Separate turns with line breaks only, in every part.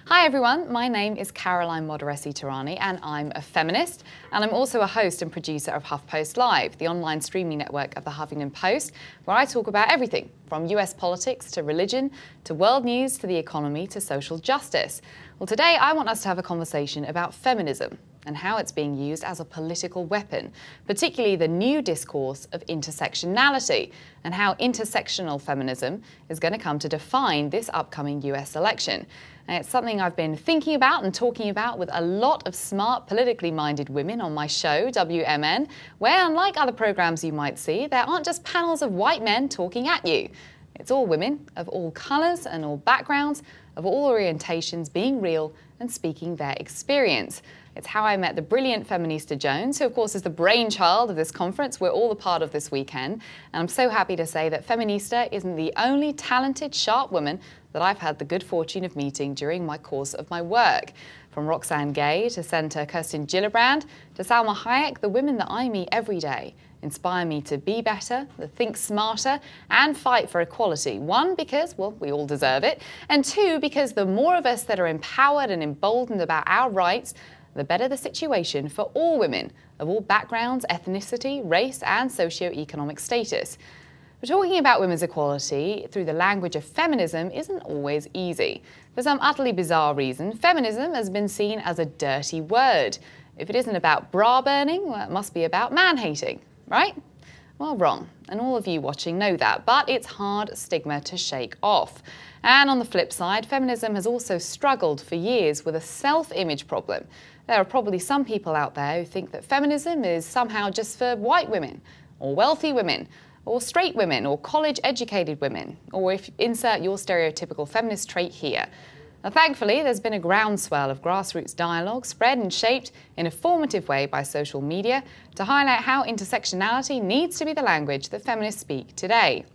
Hi everyone, my name is Caroline Modarressy-Tehrani and I'm a feminist, and I'm also a host and producer of HuffPost Live, the online streaming network of the Huffington Post, where I talk about everything from US politics to religion to world news to the economy to social justice. Well, today I want us to have a conversation about feminism and how it's being used as a political weapon, particularly the new discourse of intersectionality and how intersectional feminism is going to come to define this upcoming US election. And it's something I've been thinking about and talking about with a lot of smart, politically minded women on my show, WMN, where, unlike other programs you might see, there aren't just panels of white men talking at you. It's all women of all colours and all backgrounds, of all orientations, being real and speaking their experience. It's how I met the brilliant Feminista Jones, who of course is the brainchild of this conference we're all a part of this weekend. And I'm so happy to say that Feminista isn't the only talented, sharp woman that I've had the good fortune of meeting during my course of my work. From Roxane Gay to Senator Kirsten Gillibrand to Salma Hayek, the women that I meet every day inspire me to be better, to think smarter, and fight for equality. One, because, well, we all deserve it, and two, because the more of us that are empowered and emboldened about our rights, the better the situation for all women of all backgrounds, ethnicity, race, and socio-economic status. But talking about women's equality through the language of feminism isn't always easy. For some utterly bizarre reason, feminism has been seen as a dirty word. If it isn't about bra burning, well, it must be about man-hating, right? Well, wrong, and all of you watching know that, but it's hard stigma to shake off. And on the flip side, feminism has also struggled for years with a self-image problem. There are probably some people out there who think that feminism is somehow just for white women, or wealthy women, or straight women, or college-educated women, or if insert your stereotypical feminist trait here. Now, thankfully, there's been a groundswell of grassroots dialogue spread and shaped in a formative way by social media to highlight how intersectionality needs to be the language that feminists speak today.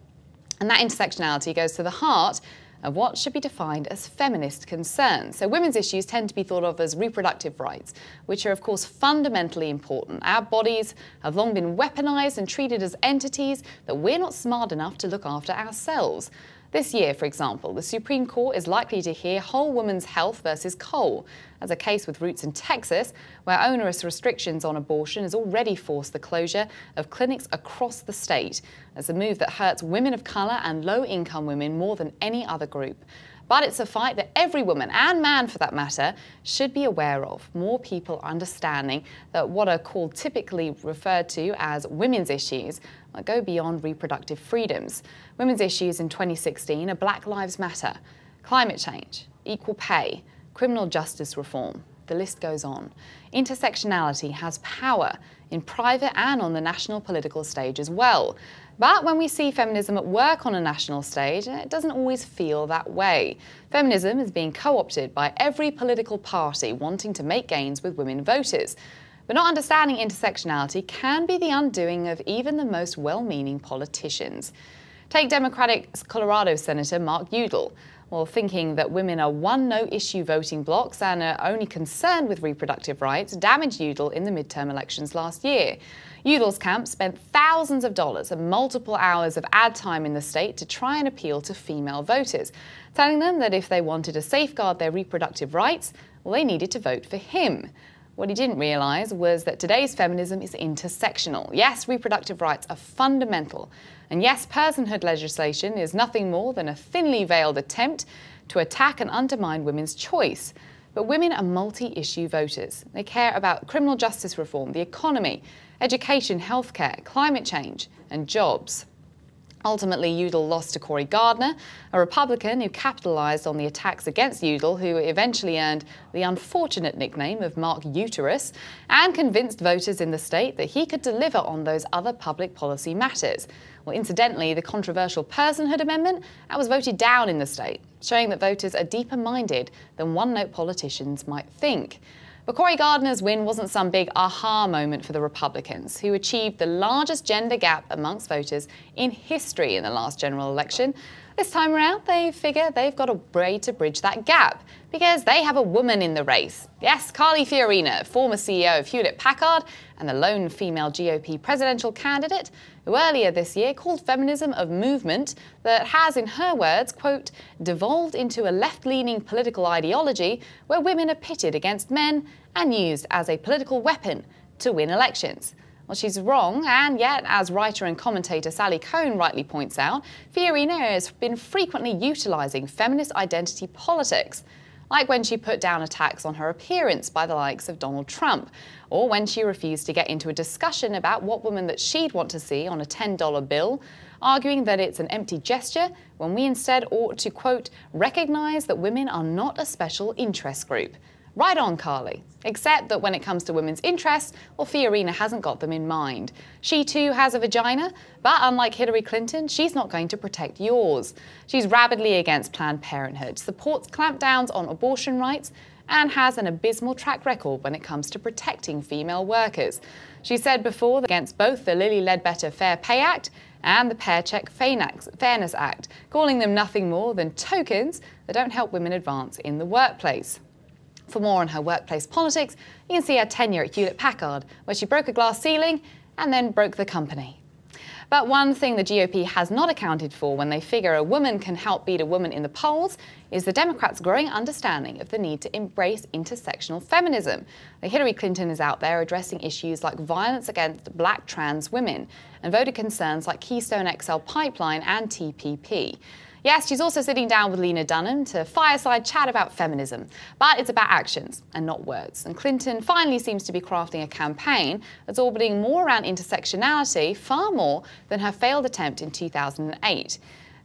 And that intersectionality goes to the heart of what should be defined as feminist concerns. So women's issues tend to be thought of as reproductive rights, which are of course fundamentally important. Our bodies have long been weaponized and treated as entities that we're not smart enough to look after ourselves. This year, for example, the Supreme Court is likely to hear whole woman's health versus coal, as a case with roots in Texas, where onerous restrictions on abortion has already forced the closure of clinics across the state, as a move that hurts women of colour and low-income women more than any other group. But it's a fight that every woman, and man for that matter, should be aware of. More people understanding that what are called typically referred to as women's issues go beyond reproductive freedoms. Women's issues in 2016 are Black Lives Matter, climate change, equal pay, criminal justice reform. The list goes on. Intersectionality has power in private and on the national political stage as well. But when we see feminism at work on a national stage, it doesn't always feel that way. Feminism is being co-opted by every political party wanting to make gains with women voters. But not understanding intersectionality can be the undoing of even the most well-meaning politicians. Take Democratic Colorado Senator Mark Udall. Well, thinking that women are one no-issue voting blocs and are only concerned with reproductive rights damaged Udall in the midterm elections last year. Udall's camp spent thousands of dollars and multiple hours of ad time in the state to try and appeal to female voters, telling them that if they wanted to safeguard their reproductive rights, well, they needed to vote for him. What he didn't realise was that today's feminism is intersectional. Yes, reproductive rights are fundamental. And yes, personhood legislation is nothing more than a thinly veiled attempt to attack and undermine women's choice. But women are multi-issue voters. They care about criminal justice reform, the economy, education, healthcare, climate change, and jobs. Ultimately, Udall lost to Cory Gardner, a Republican who capitalised on the attacks against Udall, who eventually earned the unfortunate nickname of Mark Uterus, and convinced voters in the state that he could deliver on those other public policy matters. Well, incidentally, the controversial personhood amendment was voted down in the state, showing that voters are deeper-minded than one-note politicians might think. But Cory Gardner's win wasn't some big aha moment for the Republicans, who achieved the largest gender gap amongst voters in history in the last general election. This time around, they figure they've got a way to bridge that gap because they have a woman in the race. Yes, Carly Fiorina, former CEO of Hewlett-Packard and the lone female GOP presidential candidate, who earlier this year called feminism a movement that has, in her words, quote, devolved into a left-leaning political ideology where women are pitted against men and used as a political weapon to win elections. Well, she's wrong, and yet, as writer and commentator Sally Cohn rightly points out, Fiorina has been frequently utilising feminist identity politics, like when she put down attacks on her appearance by the likes of Donald Trump, or when she refused to get into a discussion about what woman that she'd want to see on a $10 bill, arguing that it's an empty gesture when we instead ought to, quote, recognise that women are not a special interest group. Right on, Carly. Except that when it comes to women's interests, well, Fiorina hasn't got them in mind. She too has a vagina, but unlike Hillary Clinton, she's not going to protect yours. She's rabidly against Planned Parenthood, supports clampdowns on abortion rights, and has an abysmal track record when it comes to protecting female workers. She said before that against both the Lilly Ledbetter Fair Pay Act and the Paycheck Fairness Act, calling them nothing more than tokens that don't help women advance in the workplace. For more on her workplace politics, you can see her tenure at Hewlett-Packard, where she broke a glass ceiling and then broke the company. But one thing the GOP has not accounted for when they figure a woman can help beat a woman in the polls is the Democrats' growing understanding of the need to embrace intersectional feminism. Hillary Clinton is out there addressing issues like violence against black trans women and voter concerns like Keystone XL Pipeline and TPP. Yes, she's also sitting down with Lena Dunham to fireside chat about feminism, but it's about actions and not words. And Clinton finally seems to be crafting a campaign that's orbiting more around intersectionality, far more than her failed attempt in 2008.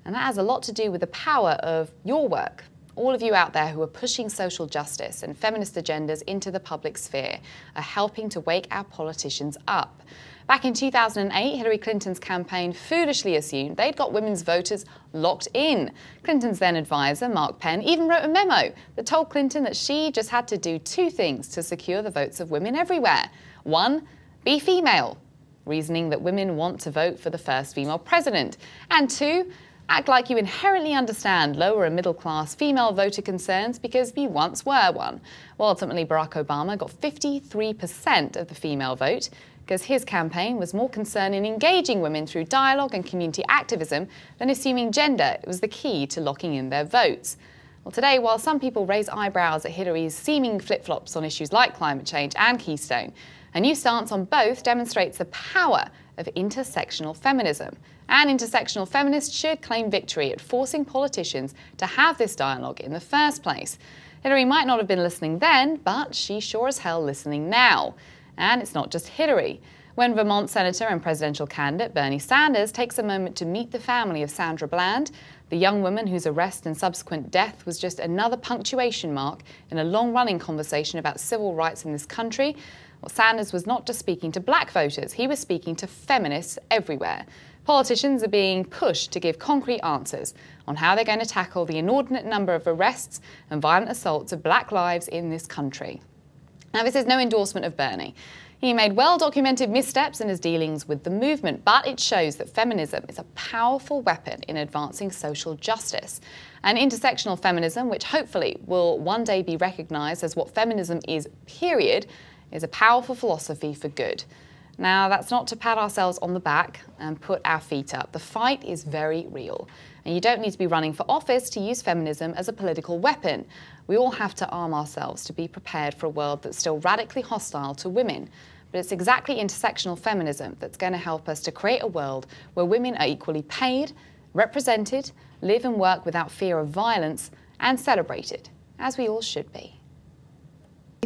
And that has a lot to do with the power of your work. All of you out there who are pushing social justice and feminist agendas into the public sphere are helping to wake our politicians up. Back in 2008, Hillary Clinton's campaign foolishly assumed they'd got women's voters locked in. Clinton's then advisor, Mark Penn, even wrote a memo that told Clinton that she just had to do two things to secure the votes of women everywhere. One, be female, reasoning that women want to vote for the first female president. And two, act like you inherently understand lower and middle class female voter concerns because you once were one. Well, ultimately, Barack Obama got 53% of the female vote, because his campaign was more concerned in engaging women through dialogue and community activism than assuming gender was the key to locking in their votes. Well, today, while some people raise eyebrows at Hillary's seeming flip-flops on issues like climate change and Keystone, a new stance on both demonstrates the power of intersectional feminism. And intersectional feminists should claim victory at forcing politicians to have this dialogue in the first place. Hillary might not have been listening then, but she's sure as hell listening now. And it's not just Hillary. When Vermont Senator and presidential candidate Bernie Sanders takes a moment to meet the family of Sandra Bland, the young woman whose arrest and subsequent death was just another punctuation mark in a long-running conversation about civil rights in this country, well, Sanders was not just speaking to black voters, he was speaking to feminists everywhere. Politicians are being pushed to give concrete answers on how they're going to tackle the inordinate number of arrests and violent assaults of black lives in this country. Now, this is no endorsement of Bernie. He made well-documented missteps in his dealings with the movement, but it shows that feminism is a powerful weapon in advancing social justice. And intersectional feminism, which hopefully will one day be recognised as what feminism is, period, is a powerful philosophy for good. Now, that's not to pat ourselves on the back and put our feet up. The fight is very real. And you don't need to be running for office to use feminism as a political weapon. We all have to arm ourselves to be prepared for a world that's still radically hostile to women. But it's exactly intersectional feminism that's going to help us to create a world where women are equally paid, represented, live and work without fear of violence, and celebrated, as we all should be.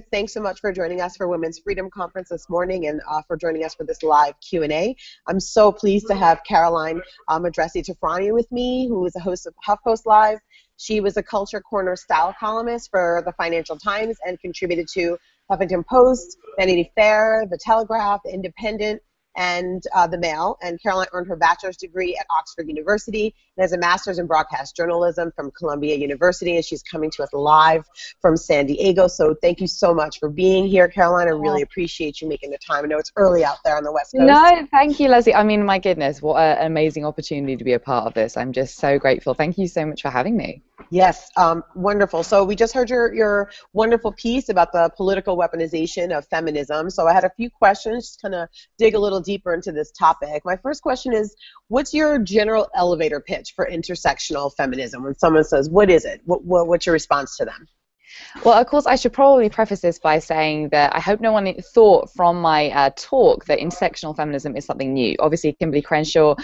Thanks so much for joining us for Women's Freedom Conference this morning and for joining us for this live Q&A. I'm so pleased to have Caroline Modarressy-Tehrani with me, who is a host of HuffPost Live. She was a Culture Corner style columnist for the Financial Times and contributed to Huffington Post, Vanity Fair, the Telegraph, the Independent, and the Mail. And Caroline earned her bachelor's degree at Oxford University and has a master's in broadcast journalism from Columbia University. And she's coming to us live from San Diego. So thank you so much for being here, Caroline. I really appreciate you making the time. I know it's early out there on the West Coast.
No, thank you, Leslie. I mean, my goodness, what an amazing opportunity to be a part of this. I'm just so grateful. Thank you so much for having me.
Yes, wonderful. So we just heard your wonderful piece about the political weaponization of feminism. So I had a few questions, just kind of dig a little deeper into this topic. My first question is, what's your general elevator pitch for intersectional feminism? When someone says, what is it? What's your response to them?
Well, of course, I should probably preface this by saying that I hope no one thought from my talk that intersectional feminism is something new. Obviously, Kimberly Crenshaw,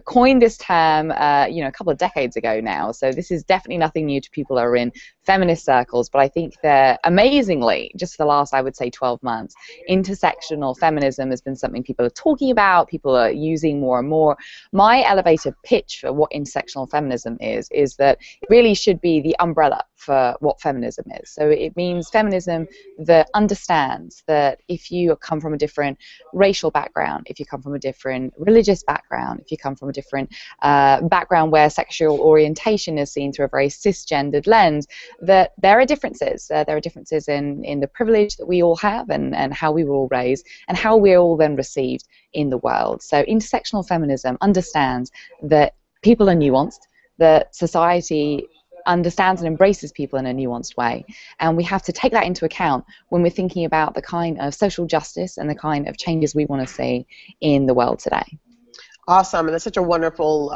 coined this term, a couple of decades ago now. So this is definitely nothing new to people who are in feminist circles. But I think that amazingly, just for the last, I would say, 12 months, intersectional feminism has been something people are talking about, people are using more and more. My elevator pitch for what intersectional feminism is that it really should be the umbrella for what feminism is. So it means feminism that understands that if you come from a different racial background, if you come from a different religious background, if you come from a different background where sexual orientation is seen through a very cisgendered lens, that there are differences. There are differences in the privilege that we all have and how we were all raised and how we're all then received in the world. So intersectional feminism understands that people are nuanced, that society understands and embraces people in a nuanced way. And we have to take that into account when we're thinking about the kind of social justice and the kind of changes we want to see in the world today.
Awesome, and that's such a wonderful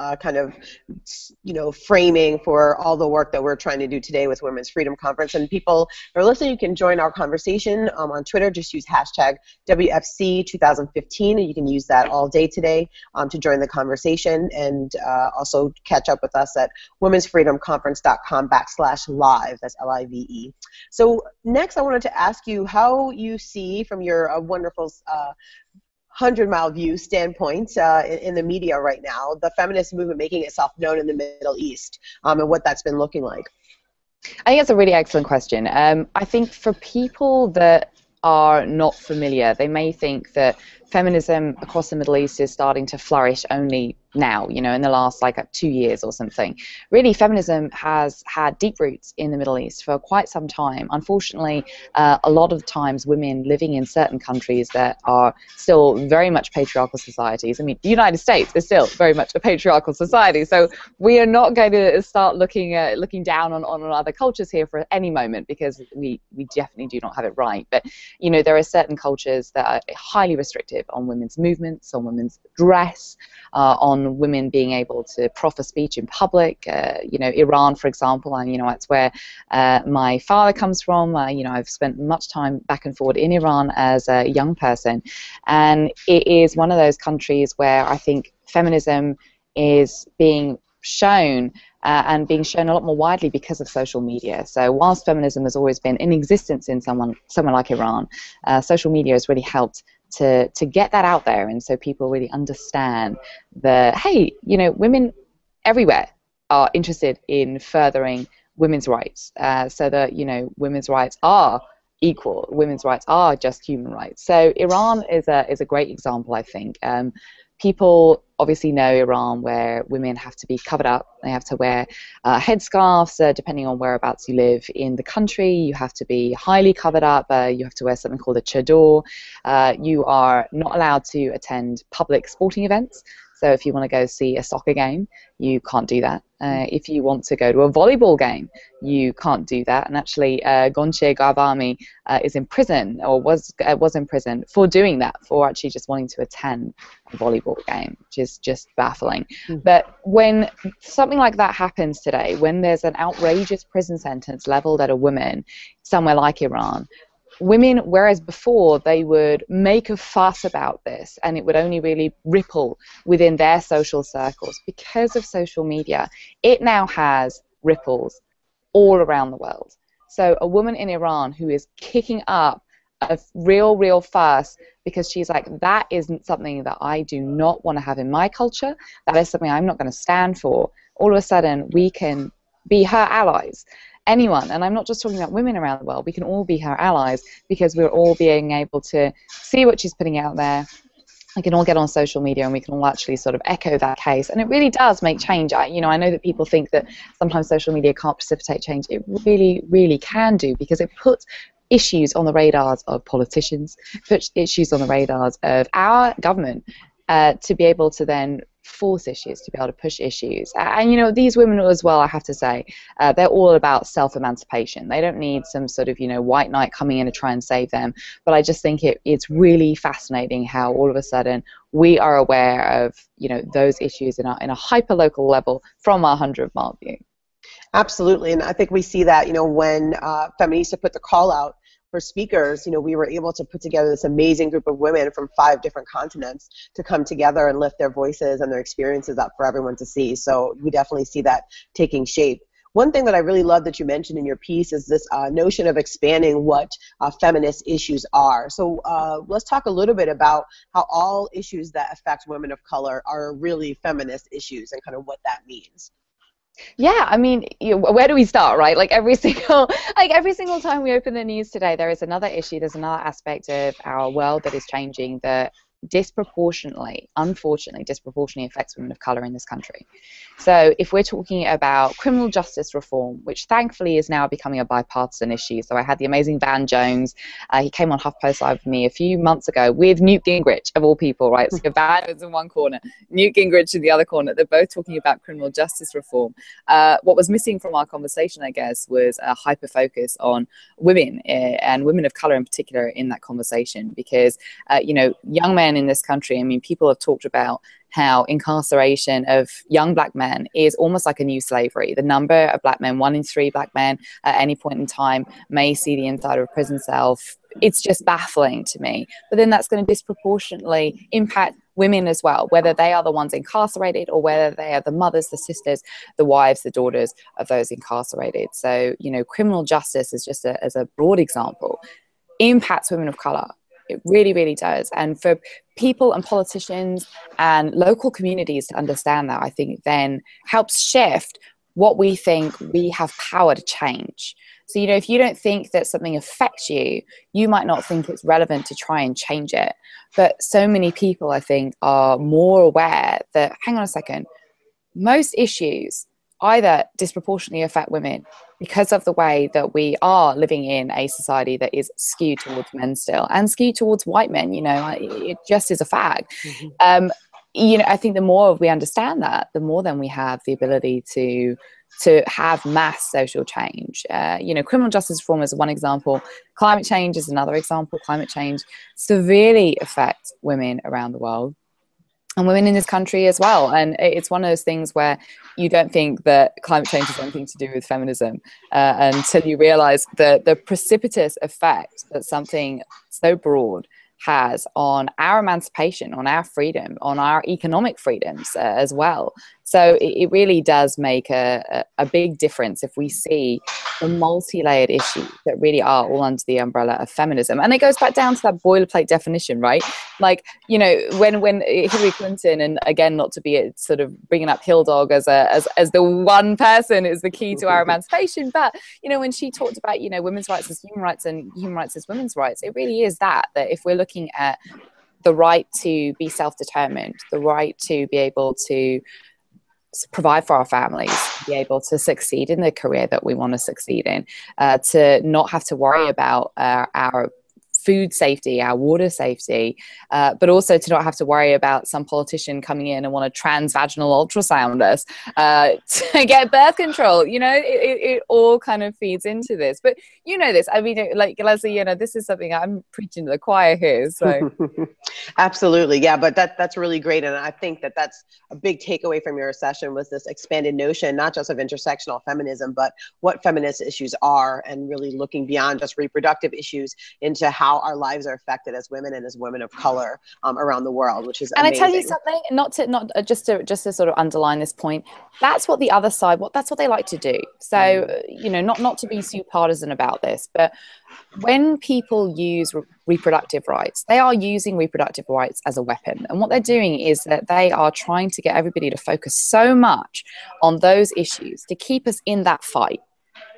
framing for all the work that we're trying to do today with Women's Freedom Conference. And people who are listening, you can join our conversation on Twitter. Just use hashtag WFC2015, and you can use that all day today to join the conversation, and also catch up with us at womensfreedomconference.com/live. That's LIVE. So next, I wanted to ask you how you see from your wonderful 100-mile view standpoint in the media right now, the feminist movement making itself known in the Middle East, and what that's been looking like.
I think it's a really excellent question. I think for people that are not familiar, they may think that feminism across the Middle East is starting to flourish only now, in the last 2 years or something. Really, feminism has had deep roots in the Middle East for quite some time. Unfortunately, a lot of times women living in certain countries that are still very much patriarchal societies. I mean, the United States is still very much a patriarchal society, so we are not going to start looking down on other cultures here for any moment, because we definitely do not have it right. But there are certain cultures that are highly restrictive on women's movements, on women's dress, on women being able to proffer speech in public. Iran, for example, and that's where my father comes from. I've spent much time back and forward in Iran as a young person, and it is one of those countries where I think feminism is being shown and being shown a lot more widely because of social media. So whilst feminism has always been in existence in somewhere like Iran, social media has really helped to get that out there, and so people really understand that, hey, women everywhere are interested in furthering women's rights, so that women's rights are equal, women's rights are just human rights. So Iran is a great example, I think. People obviously know Iran, where women have to be covered up. They have to wear headscarves, depending on whereabouts you live in the country. You have to be highly covered up. You have to wear something called a chador. You are not allowed to attend public sporting events. So if you want to go see a soccer game, you can't do that. If you want to go to a volleyball game, you can't do that. And actually, Gonche Garbami is in prison, or was in prison for doing that, for actually just wanting to attend a volleyball game, which is just baffling. But when something like that happens today, when there's an outrageous prison sentence leveled at a woman somewhere like Iran, women, whereas before they would make a fuss about this and it would only really ripple within their social circles, because of social media, it now has ripples all around the world. So a woman in Iran who is kicking up a real fuss because she's like, that isn't something that I do not want to have in my culture, that is something I'm not going to stand for, all of a sudden we can be her allies. Anyone, and I'm not just talking about women around the world, we can all be her allies, because we're all being able to see what she's putting out there, we can all get on social media and we can all actually sort of echo that case. And it really does make change. I know that people think that sometimes social media can't precipitate change. It really, really can do, because it puts issues on the radars of politicians, puts issues on the radars of our government, to be able to then force issues, to be able to push issues. And these women as well, I have to say, they're all about self-emancipation. They don't need some sort of white knight coming in to try and save them. But I just think it's really fascinating how all of a sudden we are aware of those issues in a hyper-local level from our 100-mile view.
Absolutely, and I think we see that when Feminists put the call out for speakers, we were able to put together this amazing group of women from 5 different continents to come together and lift their voices and their experiences up for everyone to see. So we definitely see that taking shape. One thing that I really love that you mentioned in your piece is this notion of expanding what feminist issues are. So let's talk a little bit about how all issues that affect women of color are really feminist issues and kind of what that means.
Yeah, I mean, where do we start, right? Like every single time we open the news today, there is another issue, there's another aspect of our world that is changing that unfortunately disproportionately affects women of color in this country. So if we're talking about criminal justice reform, which thankfully is now becoming a bipartisan issue. So I had the amazing Van Jones, he came on HuffPost Live with me a few months ago with Newt Gingrich, of all people, right? So Van was in one corner, Newt Gingrich in the other corner. They're both talking about criminal justice reform. What was missing from our conversation, I guess, was a hyper focus on women and women of color in particular in that conversation, because young men in this country, I mean, people have talked about how incarceration of young black men is almost like a new slavery. The number of black men, 1 in 3 black men at any point in time may see the inside of a prison cell. It's just baffling to me. But then that's going to disproportionately impact women as well, whether they are the ones incarcerated or whether they are the mothers, the sisters, the wives, the daughters of those incarcerated. So, criminal justice is just as a broad example, impacts women of color. It really, really does. And for people and politicians and local communities to understand that, I think then helps shift what we think we have power to change. So, if you don't think that something affects you, you might not think it's relevant to try and change it. But so many people, I think, are more aware that, hang on a second, most issues either disproportionately affect women because of the way that we are living in a society that is skewed towards men still and skewed towards white men. It just is a fact. Mm-hmm. I think the more we understand that, the more then we have the ability to have mass social change. Criminal justice reform is one example. Climate change is another example. Climate change severely affects women around the world. And women in this country as well. And it's one of those things where you don't think that climate change has anything to do with feminism until you realize the precipitous effect that something so broad has on our emancipation, on our freedom, on our economic freedoms as well. So it really does make a big difference if we see the multi-layered issues that really are all under the umbrella of feminism. And it goes back down to that boilerplate definition, right? Like, when Hillary Clinton, and again, not to be sort of bringing up Hill Dog as the one person is the key to our emancipation, but, when she talked about, women's rights as human rights and human rights as women's rights, it really is that if we're looking at the right to be self-determined, the right to be able to provide for our families, to be able to succeed in the career that we want to succeed in, to not have to worry about our food safety, our water safety, but also to not have to worry about some politician coming in and want to transvaginal ultrasound us to get birth control. It all kind of feeds into this. But this, I mean, like Leslie, this is something I'm preaching to the choir here. So
absolutely, yeah. But that's really great, and I think that's a big takeaway from your session was this expanded notion, not just of intersectional feminism, but what feminist issues are, and really looking beyond just reproductive issues into how our lives are affected as women and as women of color around the world, which is amazing.
And I tell you something, just to sort of underline this point, that's what the other side, that's what they like to do. So, not to be too partisan about this, but when people use reproductive rights, they are using reproductive rights as a weapon. And what they're doing is that they are trying to get everybody to focus so much on those issues to keep us in that fight,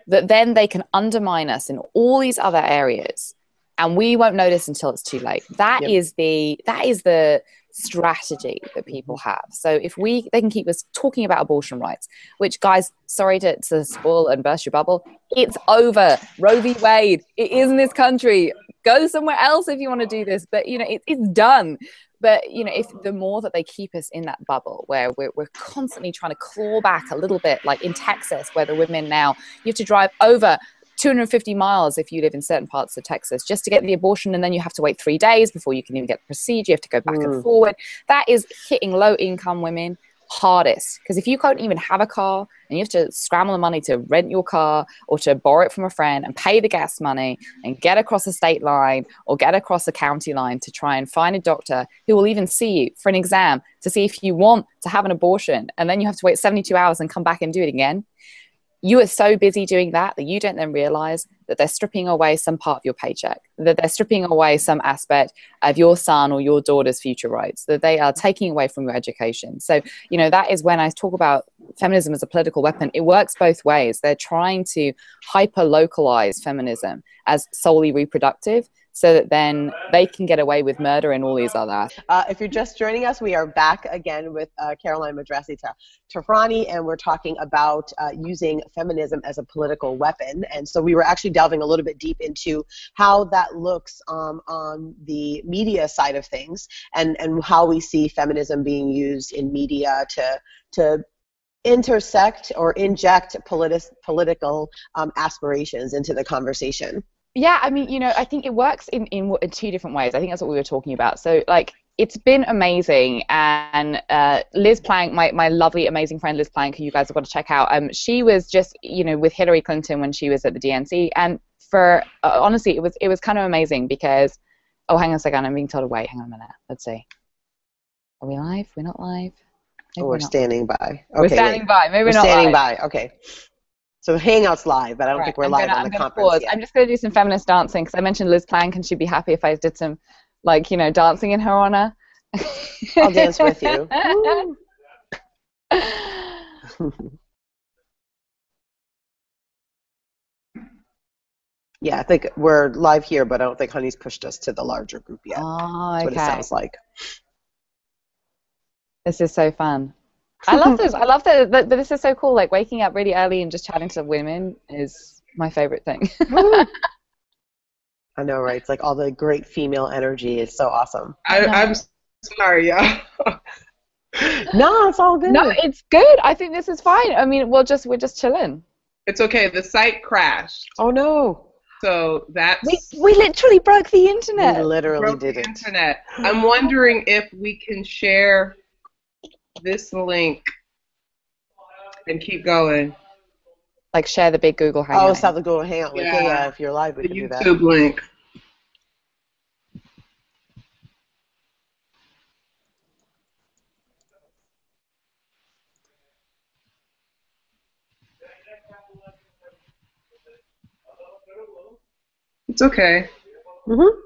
that then they can undermine us in all these other areas. And we won't notice until it's too late. That is the strategy that people have. So if they can keep us talking about abortion rights, which, guys, sorry to spoil and burst your bubble, it's over. Roe v. Wade, it is in this country. Go somewhere else if you want to do this, but you know, it's done. But you know, if the more that they keep us in that bubble where we're constantly trying to claw back a little bit, like in Texas, where the women now, you have to drive over 250 miles if you live in certain parts of Texas just to get the abortion, and then you have to wait 3 days before you can even get the procedure. You have to go back and forward. That is hitting low-income women hardest, because if you can't even have a car and you have to scramble the money to rent your car or to borrow it from a friend and pay the gas money and get across a state line or get across a county line to try and find a doctor who will even see you for an exam to see if you want to have an abortion, and then you have to wait 72 hours and come back and do it again. You are so busy doing that you don't then realize that they're stripping away some part of your paycheck, that they're stripping away some aspect of your son or your daughter's future rights, that they are taking away from your education. So, you know, that is when I talk about feminism as a political weapon. It works both ways. They're trying to hyper-localize feminism as solely reproductive, so that then they can get away with murder and all these other.
If you're just joining us, we are back again with Caroline Modarressy-Tehrani, and we're talking about using feminism as a political weapon. And so we were actually delving a little bit deep into how that looks on the media side of things, and how we see feminism being used in media to intersect or inject political aspirations into the conversation.
Yeah, I mean, you know, I think it works in 2 different ways. I think that's what we were talking about. So, like, it's been amazing. And Liz Plank, my lovely, amazing friend Liz Plank, who you guys have got to check out, she was just, you know, with Hillary Clinton when she was at the DNC. And for, honestly, it was kind of amazing because, oh, hang on a second, I'm being told to wait. Hang on a minute. Let's see. Are we live? We're not live?
Maybe we're standing by. Okay,
we're standing by. Maybe we're not
standing
live.
by. Okay. So Hangout's live, but I don't think we're live on the conference yet.
I'm just going to do some feminist dancing because I mentioned Liz Plank, and she'd be happy if I did some, like, you know, dancing in her honor.
I'll dance with you. Yeah, I think we're live here, but I don't think Honey's pushed us to the larger group yet.
Oh, okay.
That's what it sounds like.
This is so fun. I love this. I love that this is so cool. Like, waking up really early and just chatting to women is my favorite thing.
I know, right? It's like all the great female energy is so awesome.
I'm sorry, y'all.
No, it's all good.
No, it's good. I think this is fine. I mean, we're just chilling.
It's okay. The site crashed.
Oh no.
So that's
we literally broke the internet.
We literally
broke
did
the
it.
internet. I'm wondering if we can share this link and keep going.
Like, share the big Google Hangout.
Oh, stop the Google Hangout. Like, yeah, if you're live, we can do that.
The YouTube link. It's okay.
Mm-hmm.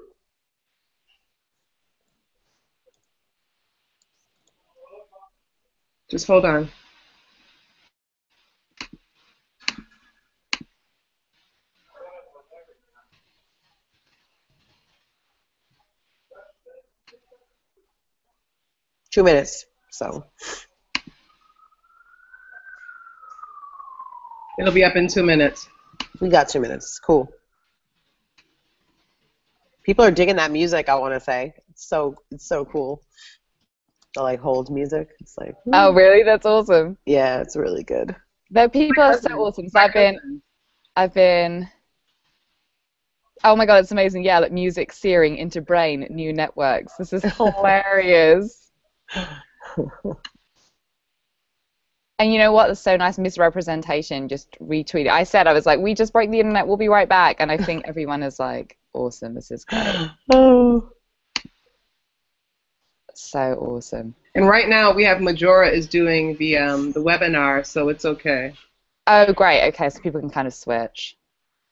Just hold on.
Two minutes. So
It'll be up in 2 minutes.
we got 2 minutes. Cool. People are digging that music, I want to say. It's so cool. The like hold music. It's like,
oh, really? That's awesome.
yeah, it's really good.
The people are so awesome. So I've been. Oh my God, it's amazing. Yeah, like music searing into brain, new networks. This is hilarious. And you know what? It's so nice. Misrepresentation just retweeted. I was like, we just broke the internet. We'll be right back. And I think everyone is like, awesome. This is great.
Oh.
So awesome.
And right now we have Majora is doing the webinar, so it's okay.
Oh, great. Okay, so people can kind of switch.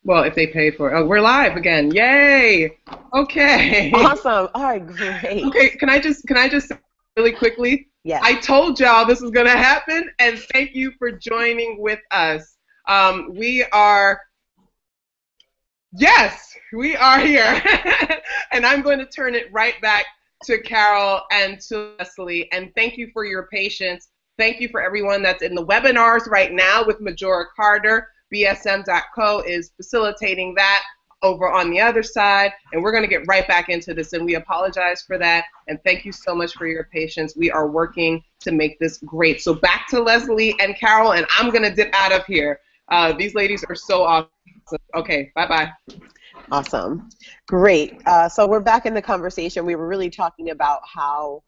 Well, if they pay for it. Oh, we're live again. Yay! Okay.
Awesome. All right, great.
Okay, can I just really quickly?
Yes.
I told y'all this was going to happen, and thank you for joining with us. We are here. And I'm going to turn it right back to Carol and to Leslie, and thank you for your patience. Thank you for everyone that's in the webinars right now with Majora Carter. BSM.co is facilitating that over on the other side, and we're going to get right back into this, and we apologize for that, and thank you so much for your patience. We are working to make this great. So back to Leslie and Carol, and I'm going to dip out of here. These ladies are so awesome. Okay, bye-bye.
Awesome. Great. So we're back in the conversation. We were really talking about how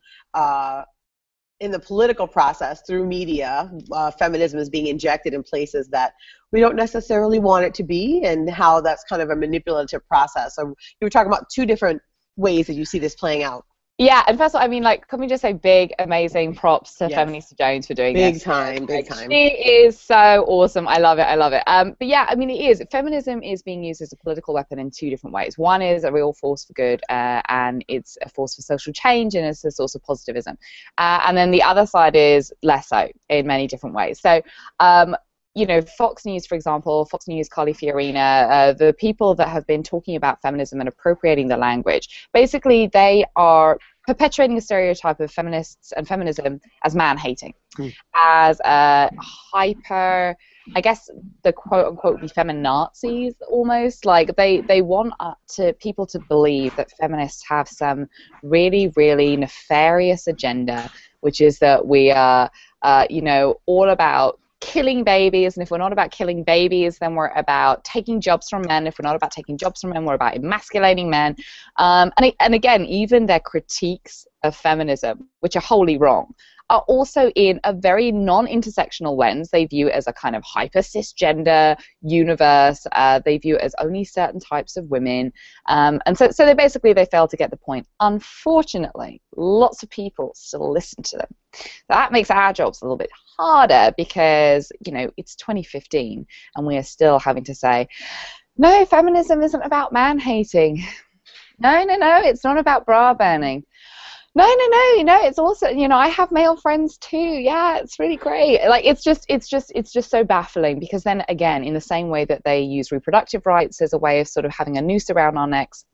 in the political process through media, feminism is being injected in places that we don't necessarily want it to be, and how that's kind of a manipulative process. So you were talking about two different ways that you see this playing out.
Yeah, and first of all, I mean, like, can we just say big, amazing props to Feminista Jones for doing this?
Big time.
She is so awesome. I love it. I love it. But yeah, I mean, it is. Feminism is being used as a political weapon in two different ways. One is a real force for good, and it's a force for social change, and it's a source of positivism. And then the other side is less so in many different ways. So, you know, Fox News, for example, Fox News, Carly Fiorina, the people that have been talking about feminism and appropriating the language, basically they are perpetuating a stereotype of feminists and feminism as man-hating, as hyper, I guess the quote-unquote be feminazis almost. Like they want people to believe that feminists have some really, really nefarious agenda, which is that we are, you know, all about killing babies, and if we're not about killing babies, then we're about taking jobs from men. If we're not about taking jobs from men, we're about emasculating men. And again, even their critiques of feminism, which are wholly wrong, are also in a very non-intersectional lens. They view it as a kind of hyper cisgender universe. They view it as only certain types of women. And so they fail to get the point. Unfortunately, lots of people still listen to them. That makes our jobs a little bit harder because, you know, it's 2015 and we are still having to say, no, feminism isn't about man-hating. No, it's not about bra burning. No, you know, it's also, you know, I have male friends too. Yeah, it's really great. Like, it's just so baffling, because then again, in the same way that they use reproductive rights as a way of sort of having a noose around our necks,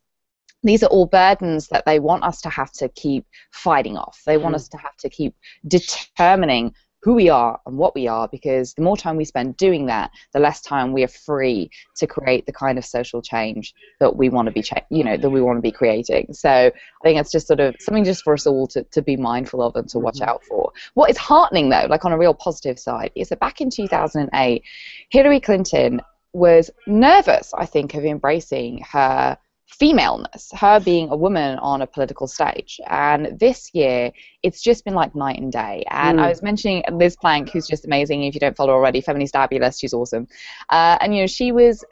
these are all burdens that they want us to have to keep fighting off. They want us to have to keep determining who we are and what we are, because the more time we spend doing that, the less time we are free to create the kind of social change that we want to be, that we want to be creating. So I think it's just sort of something just for us all to be mindful of and to watch out for. What is heartening, though, like on a real positive side, is that back in 2008, Hillary Clinton was nervous, I think, of embracing her femaleness, her being a woman on a political stage. And this year, it's just been like night and day. And I was mentioning Liz Plank, who's just amazing. If you don't follow her already, Feministabulous, she's awesome. And, you know, she was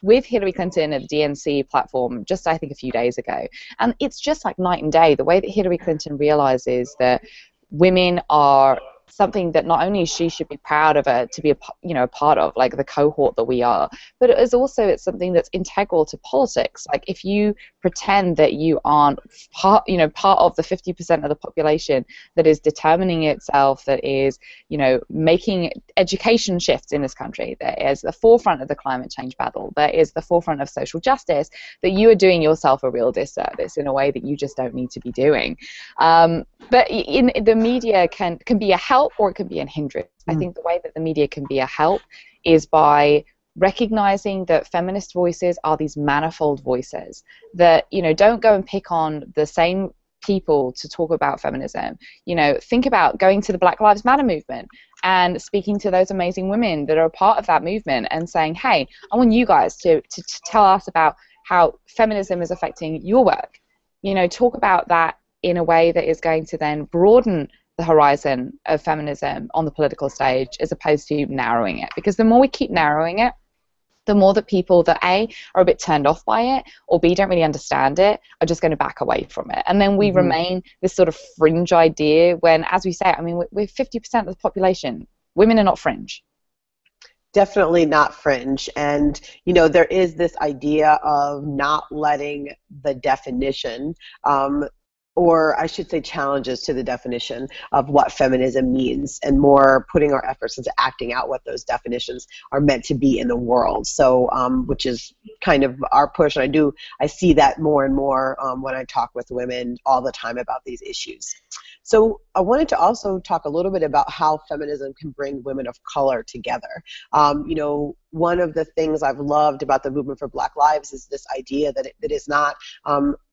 with Hillary Clinton at the DNC platform just, I think, a few days ago. And it's just like night and day, the way that Hillary Clinton realizes that women are something that not only she should be proud of to be a part of, like the cohort that we are, but it's something that's integral to politics. Like, if you pretend that you aren't part of the 50% of the population that is determining itself, that is, you know, making education shifts in this country, that is the forefront of the climate change battle, that is the forefront of social justice, that you are doing yourself a real disservice in a way that you just don't need to be doing. But the media can be a help, or it can be a hindrance. I think the way that the media can be a help is by recognizing that feminist voices are these manifold voices that, you know, don't go and pick on the same people to talk about feminism. You know, think about going to the Black Lives Matter movement and speaking to those amazing women that are a part of that movement and saying, hey, I want you guys to tell us about how feminism is affecting your work. You know, talk about that in a way that is going to then broaden the horizon of feminism on the political stage, as opposed to narrowing it. Because the more we keep narrowing it, the more that people that A, are a bit turned off by it, or B, don't really understand it, are just going to back away from it. And then we remain this sort of fringe idea when, as we say, I mean, we're 50% of the population. Women are not fringe.
Definitely not fringe. And, you know, there is this idea of not letting the definition or I should say challenges to the definition of what feminism means, and more putting our efforts into acting out what those definitions are meant to be in the world. So, which is kind of our push. And I see that more and more when I talk with women all the time about these issues. So I wanted to also talk a little bit about how feminism can bring women of color together. You know, one of the things I've loved about the movement for Black Lives is this idea that it is not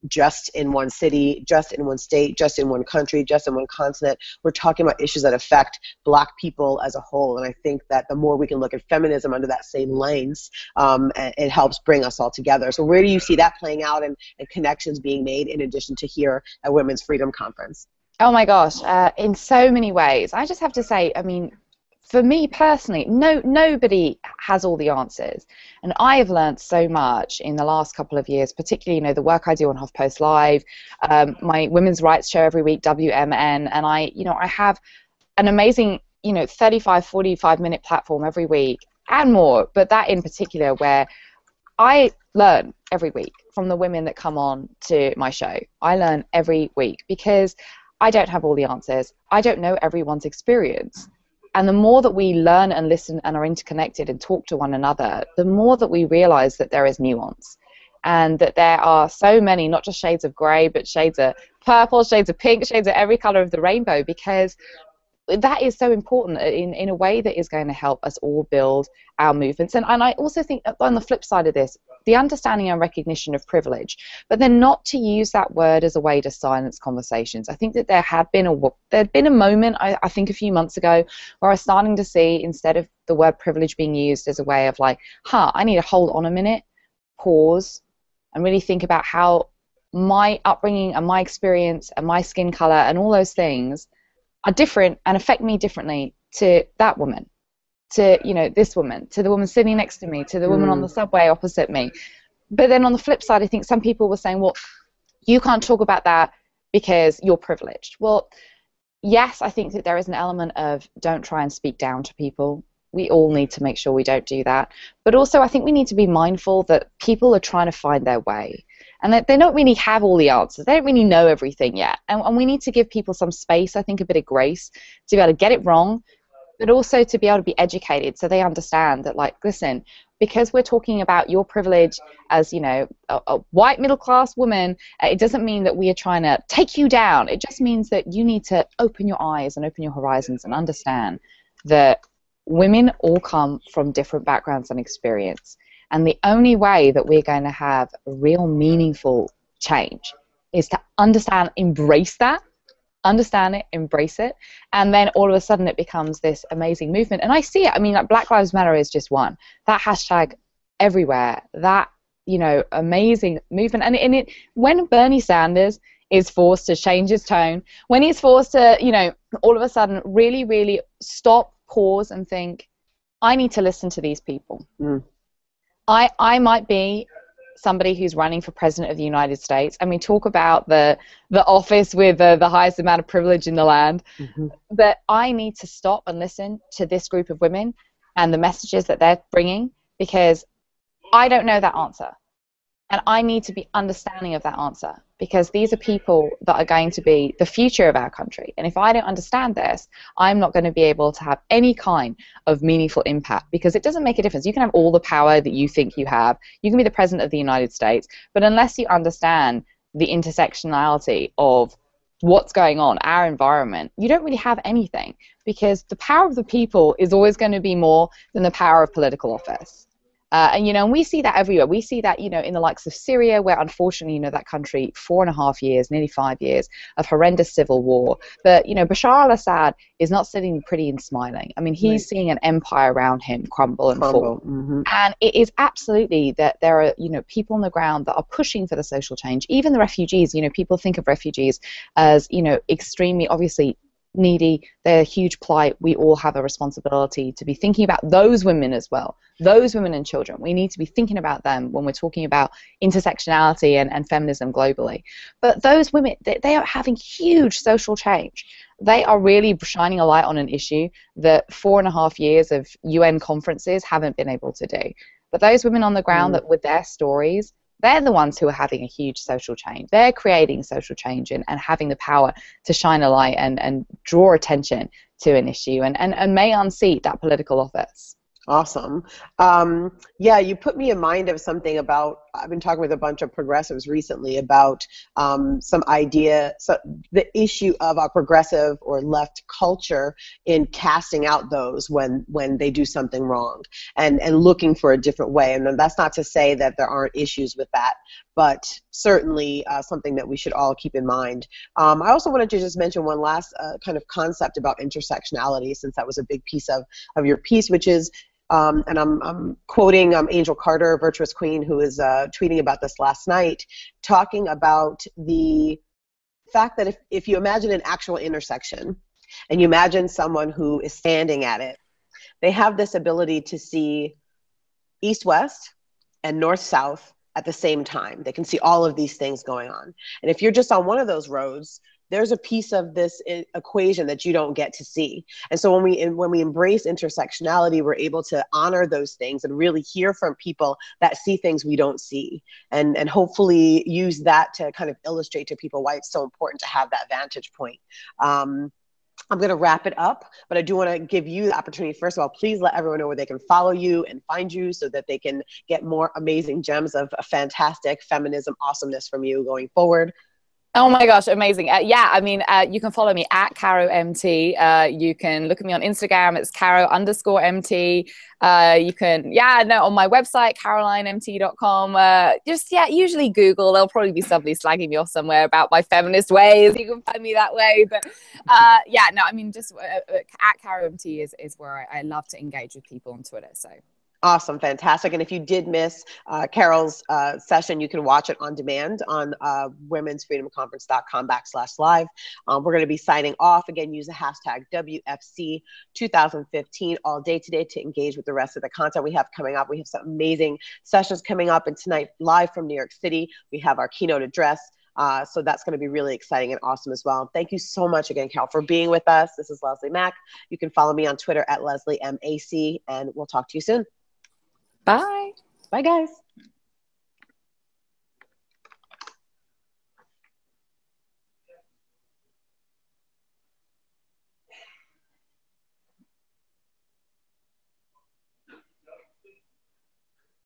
just in one city, just in one state, just in one country, just in one continent. We're talking about issues that affect Black people as a whole. And I think that the more we can look at feminism under that same lens, it helps bring us all together. So where do you see that playing out, and connections being made in addition to here at Women's Freedom Conference?
Oh my gosh, in so many ways. I just have to say, I mean, for me personally, nobody has all the answers. And I have learned so much in the last couple of years, particularly, you know, the work I do on HuffPost Live, my women's rights show every week, WMN, and I have an amazing, 35, 45-minute platform every week and more, but that in particular where I learn every week from the women that come on to my show. I learn every week because I don't have all the answers. I don't know everyone's experience. And the more that we learn and listen and are interconnected and talk to one another, the more that we realize that there is nuance and that there are so many, not just shades of gray, but shades of purple, shades of pink, shades of every color of the rainbow, because that is so important in a way that is going to help us all build our movements. And I also think on the flip side of this, the understanding and recognition of privilege, but then not to use that word as a way to silence conversations. I think that there had been a moment, I think a few months ago, where I was starting to see, instead of the word privilege being used as a way of like, I need to hold on a minute, pause, and really think about how my upbringing and my experience and my skin color and all those things are different and affect me differently to that woman, to this woman, to the woman sitting next to me, to the woman on the subway opposite me. But then on the flip side, I think some people were saying, well, you can't talk about that because you're privileged. Well, yes, I think that there is an element of don't try and speak down to people. We all need to make sure we don't do that. But also I think we need to be mindful that people are trying to find their way and that they don't really have all the answers. They don't really know everything yet. And we need to give people some space, I think a bit of grace, to be able to get it wrong, but also to be able to be educated so they understand that, like, listen, because we're talking about your privilege as, a white middle-class woman, it doesn't mean that we are trying to take you down. It just means that you need to open your eyes and open your horizons and understand that women all come from different backgrounds and experience. And the only way that we're going to have real meaningful change is to understand, embrace that, understand it, embrace it, and then all of a sudden it becomes this amazing movement. And I see it. I mean, like, Black Lives Matter is just one. That hashtag everywhere, that, amazing movement. And when Bernie Sanders is forced to change his tone, when he's forced to, all of a sudden really, really stop, pause, and think, I need to listen to these people. I might be somebody who's running for president of the United States, and we talk about the office with the highest amount of privilege in the land, but I need to stop and listen to this group of women and the messages that they're bringing, because I don't know that answer, and I need to be understanding of that answer, because these are people that are going to be the future of our country. And if I don't understand this, I'm not going to be able to have any kind of meaningful impact, because it doesn't make a difference. You can have all the power that you think you have. You can be the president of the United States, but unless you understand the intersectionality of what's going on, our environment, you don't really have anything, because the power of the people is always going to be more than the power of political office. And we see that everywhere. We see that, in the likes of Syria, where unfortunately, that country, 4.5 years, nearly 5 years of horrendous civil war. But, Bashar al-Assad is not sitting pretty and smiling. I mean, he's seeing an empire around him crumble and fall. And it is absolutely that there are, people on the ground that are pushing for the social change. Even the refugees, people think of refugees as, extremely, obviously, needy. They're a huge plight. We all have a responsibility to be thinking about those women as well, those women and children. We need to be thinking about them when we're talking about intersectionality and feminism globally. But those women, they are having huge social change. They are really shining a light on an issue that 4.5 years of UN conferences haven't been able to do. But those women on the ground that with their stories they're the ones who are having a huge social change. They're creating social change and having the power to shine a light and draw attention to an issue and may unseat that political office.
Awesome. Yeah, you put me in mind of something about, I've been talking with a bunch of progressives recently about some idea, so the issue of our progressive or left culture in casting out those when they do something wrong and looking for a different way. And that's not to say that there aren't issues with that, but certainly something that we should all keep in mind. I also wanted to just mention one last kind of concept about intersectionality, since that was a big piece of your piece, which is, and I'm quoting Angel Carter, Virtuous Queen, who is tweeting about this last night, talking about the fact that if you imagine an actual intersection and you imagine someone who is standing at it, they have this ability to see east-west and north-south at the same time. They can see all of these things going on. And if you're just on one of those roads, there's a piece of this equation that you don't get to see. And so when we embrace intersectionality, we're able to honor those things and really hear from people that see things we don't see, and hopefully use that to kind of illustrate to people why it's so important to have that vantage point. I'm going to wrap it up, but I do want to give you the opportunity. First of all, please let everyone know where they can follow you and find you so that they can get more amazing gems of fantastic feminism awesomeness from you going forward.
Oh my gosh, amazing. Yeah, I mean, you can follow me at CaroMT. You can look at me on Instagram. It's Caro_MT. You can, on my website, carolinemt.com. Usually Google. There'll probably be somebody slagging me off somewhere about my feminist ways. You can find me that way. But just at CaroMT is where I love to engage with people on Twitter. So.
Awesome, fantastic. And if you did miss Carol's session, you can watch it on demand on womensfreedomconference.com/live. We're going to be signing off. Again, use the hashtag WFC2015 all day today to engage with the rest of the content we have coming up. We have some amazing sessions coming up. And tonight, live from New York City, we have our keynote address. So that's going to be really exciting and awesome as well. Thank you so much again, Carol, for being with us. This is Leslie Mack. You can follow me on Twitter at LeslieMAC, and we'll talk to you soon.
Bye.
Bye, guys.